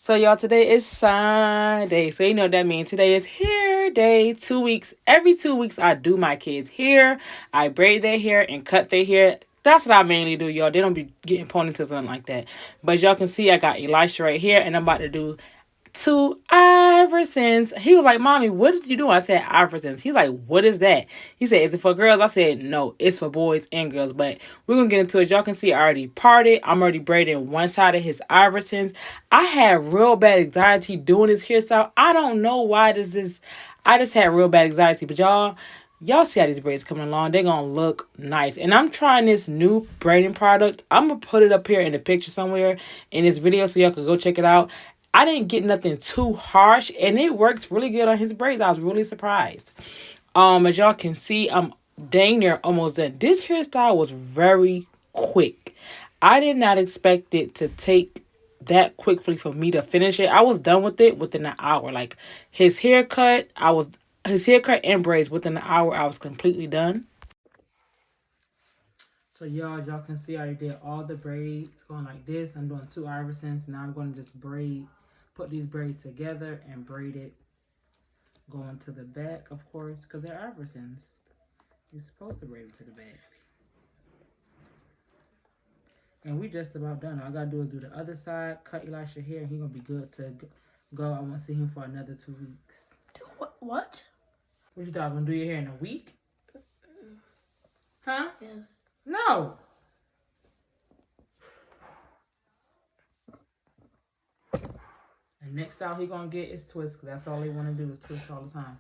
So y'all, today is Sunday. So you know what that means. Today is hair day. 2 weeks. Every 2 weeks I do my kids' hair. I braid their hair and cut their hair. That's what I mainly do, y'all. They don't be getting ponytails or something like that. But y'all can see I got Elisha right here, and I'm about to do two Iversons. He was like, Mommy, what did you do? I said Iversons. He's like, what is that? He said, is it for girls? I said, no, it's for boys and girls. But we're gonna get into it. Y'all can see I already parted. I'm already braiding one side of his Iversons. I had real bad anxiety doing this hairstyle. I don't know why this is. I just had real bad anxiety. But y'all see how these braids coming along. They're gonna look nice. And I'm trying this new braiding product. I'm gonna put it up here in the picture somewhere in this video so y'all can go check it out. I didn't get nothing too harsh, and it works really good on his braids. I was really surprised. As y'all can see, I'm dang near almost done. This hairstyle was very quick. I did not expect it to take that quickly for me to finish it. I was done with it within an hour. Like his haircut and braids within an hour. I was completely done. So y'all can see I did all the braids going like this. I'm doing two Iversons. Now I'm going to just put these braids together and braid it going to the back, of course, because they're Iversons. You're supposed to braid them to the back. And we just about done. All I gotta do is do the other side, cut Elisha hair, and he's gonna be good to go. I won't see him for another 2 weeks. What? What you thought I was gonna do your hair in a week? Huh? Yes. No. And next style he gonna get is twist, because that's all they want to do is twist all the time.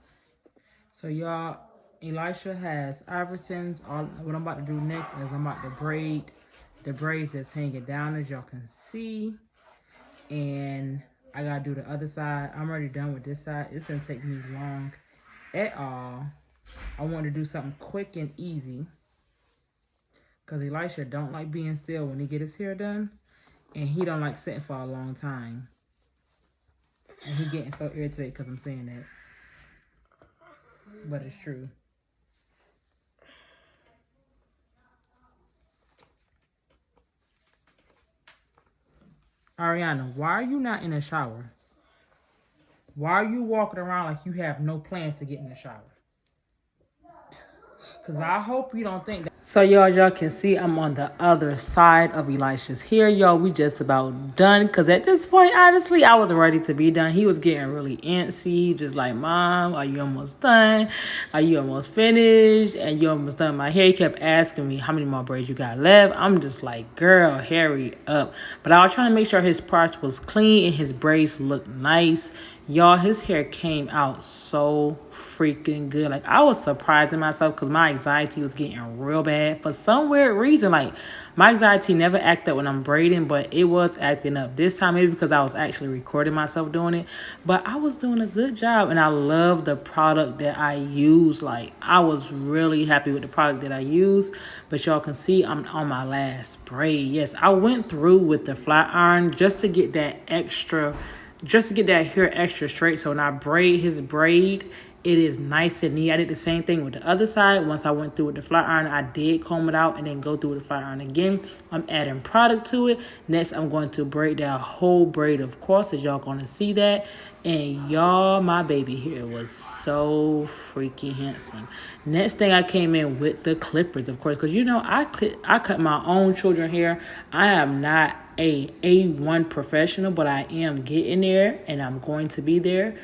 So y'all, Elisha has Iversons. What I'm about to do next is I'm about to braid the braids that's hanging down, as y'all can see. And I gotta do the other side. I'm already done with this side. It's gonna take me long at all. I want to do something quick and easy, because Elisha don't like being still when he get his hair done. And he don't like sitting for a long time. And he getting so irritated because I'm saying that. But it's true. Ariana, why are you not in the shower? Why are you walking around like you have no plans to get in the shower? Because I hope you don't think that. So y'all can see I'm on the other side of Elisha's hair, y'all. We just about done, because at this point, honestly, I was ready to be done. He was getting really antsy, just like, Mom, are you almost done? Are you almost finished? And you almost done my hair. He kept asking me how many more braids you got left. I'm just like, girl, hurry up. But I was trying to make sure his parts was clean and his braids looked nice. Y'all, his hair came out so freaking good. Like, I was surprising myself because my anxiety was getting real bad for some weird reason. Like, my anxiety never acted up when I'm braiding, but it was acting up this time. Maybe because I was actually recording myself doing it. But I was doing a good job, and I love the product that I use. Like, I was really happy with the product that I used. But y'all can see I'm on my last braid. Yes, I went through with the flat iron just to get that hair extra straight. So when I braid his braid, it is nice and neat. I did the same thing with the other side. Once I went through with the flat iron, I did comb it out and then go through with the flat iron again. I'm adding product to it. Next, I'm going to braid that whole braid, of course, as y'all going to see that. And y'all, my baby hair was so freaking handsome. Next thing, I came in with the clippers, of course, because you know I cut my own children hair. I am not a A1 professional, but I am getting there, and I'm going to be there.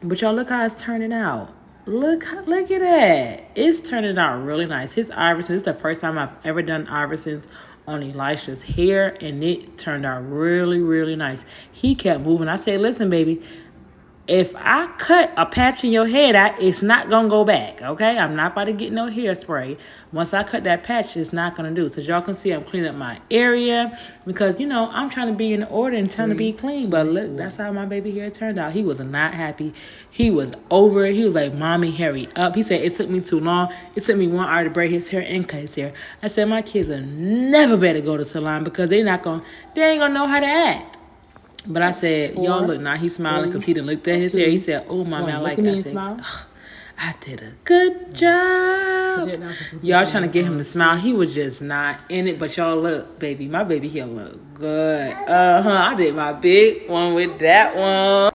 But y'all, look how it's turning out. Look at that. It's turning out really nice. His Iversons, this is the first time I've ever done Iversons on Elisha's hair, and it turned out really, really nice. He kept moving. I said, listen, baby, if I cut a patch in your head, it's not going to go back, okay? I'm not about to get no hairspray. Once I cut that patch, it's not going to do. So y'all can see I'm cleaning up my area because, you know, I'm trying to be in order and trying to be clean. But look, that's how my baby hair turned out. He was not happy. He was over it. He was like, Mommy, hurry up. He said, it took me too long. It took me 1 hour to braid his hair and cut his hair. I said, my kids are never better go to salon because they ain't going to know how to act. But I said, y'all look, now he's smiling because he didn't look at his hair. He said, oh, Mommy, I like it. I said, I did a good job. Y'all trying to get him to smile. He was just not in it. But y'all look, baby. My baby here look good. I did my big one with that one.